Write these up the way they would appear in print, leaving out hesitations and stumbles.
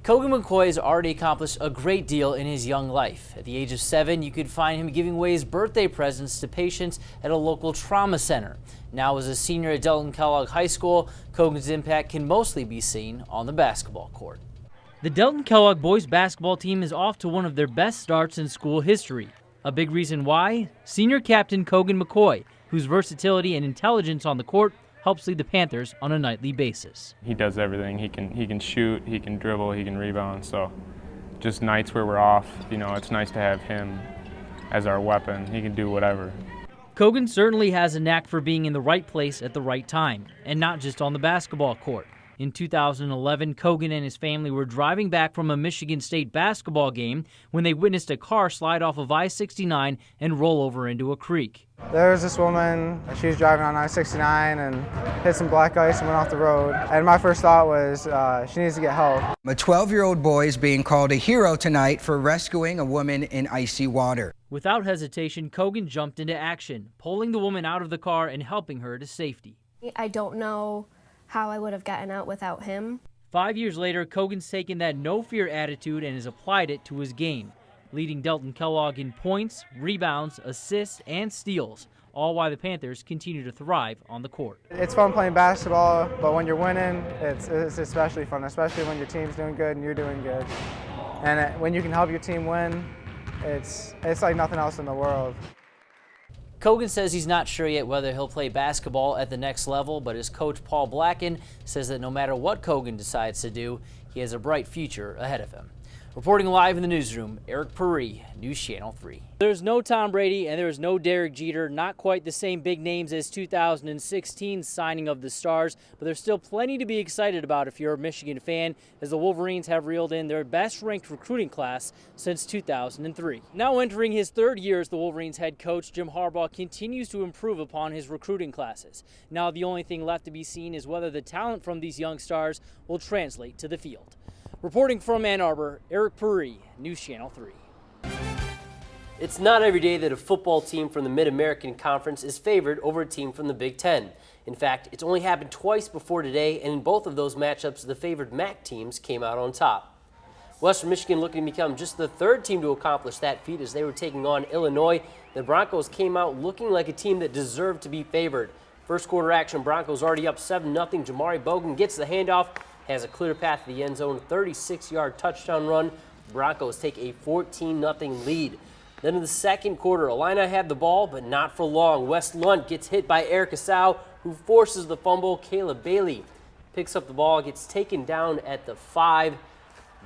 Kogan McCoy has already accomplished a great deal in his young life. At the age of 7, you could find him giving away his birthday presents to patients at a local trauma center. Now, as a senior at Delton Kellogg High School, Kogan's impact can mostly be seen on the basketball court. The Delton Kellogg boys basketball team is off to one of their best starts in school history. A big reason why? Senior captain Kogan McCoy, whose versatility and intelligence on the court helps lead the Panthers on a nightly basis. He does everything. He can shoot, he can dribble, he can rebound. So just nights where we're off, it's nice to have him as our weapon. He can do whatever. Kogan certainly has a knack for being in the right place at the right time, and not just on the basketball court. In 2011, Kogan and his family were driving back from a Michigan State basketball game when they witnessed a car slide off of I-69 and roll over into a creek. There was this woman, she was driving on I-69 and hit some black ice and went off the road. And my first thought was she needs to get help. A 12-year-old boy is being called a hero tonight for rescuing a woman in icy water. Without hesitation, Kogan jumped into action, pulling the woman out of the car and helping her to safety. I don't know how I would have gotten out without him. 5 years later, Kogan's taken that no-fear attitude and has applied it to his game, leading Delton Kellogg in points, rebounds, assists, and steals, all while the Panthers continue to thrive on the court. It's fun playing basketball, but when you're winning, it's especially fun, especially when your team's doing good and you're doing good. And when you can help your team win, it's like nothing else in the world. Kogan says he's not sure yet whether he'll play basketball at the next level, but his coach Paul Blacken says that no matter what Kogan decides to do, he has a bright future ahead of him. Reporting live in the newsroom, Eric Paree, News Channel 3. There's no Tom Brady and there's no Derek Jeter, not quite the same big names as 2016's signing of the Stars, but there's still plenty to be excited about if you're a Michigan fan, as the Wolverines have reeled in their best-ranked recruiting class since 2003. Now entering his third year as the Wolverines head coach, Jim Harbaugh continues to improve upon his recruiting classes. Now the only thing left to be seen is whether the talent from these young stars will translate to the field. Reporting from Ann Arbor, Eric Paree, News Channel 3. It's not every day that a football team from the Mid-American Conference is favored over a team from the Big Ten. In fact, it's only happened twice before today, and in both of those matchups, the favored MAC teams came out on top. Western Michigan looking to become just the third team to accomplish that feat as they were taking on Illinois. The Broncos came out looking like a team that deserved to be favored. First quarter action, Broncos already up 7-0. Jamari Bogan gets the handoff, has a clear path to the end zone, 36-yard touchdown run. Broncos take a 14-0 lead. Then in the second quarter, Illini had the ball, but not for long. Wes Lunt gets hit by Eric Asau, who forces the fumble. Caleb Bailey picks up the ball, gets taken down at the 5.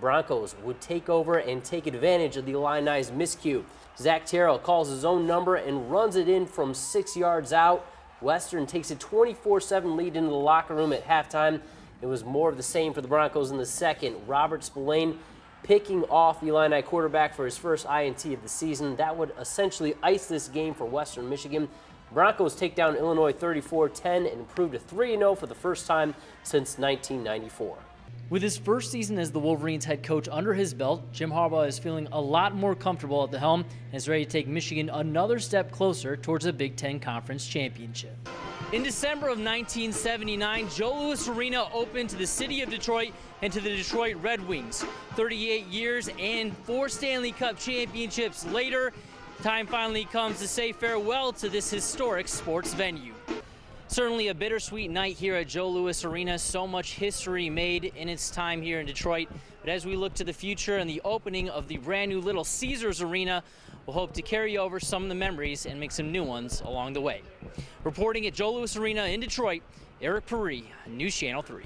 Broncos would take over and take advantage of the Illini's miscue. Zach Terrell calls his own number and runs it in from 6 yards out. Western takes a 24-7 lead into the locker room at halftime. It was more of the same for the Broncos in the second. Robert Spillane picking off the Illini quarterback for his first INT of the season. That would essentially ice this game for Western Michigan. Broncos take down Illinois 34-10 and improve to 3-0 for the first time since 1994. With his first season as the Wolverines head coach under his belt, Jim Harbaugh is feeling a lot more comfortable at the helm and is ready to take Michigan another step closer towards a Big Ten Conference championship. In December of 1979, Joe Louis Arena opened to the city of Detroit and to the Detroit Red Wings. 38 years and 4 Stanley Cup championships later, time finally comes to say farewell to this historic sports venue. Certainly a bittersweet night here at Joe Louis Arena. So much history made in its time here in Detroit. But as we look to the future and the opening of the brand new Little Caesars Arena, we'll hope to carry over some of the memories and make some new ones along the way. Reporting at Joe Louis Arena in Detroit, Eric Paree, News Channel 3.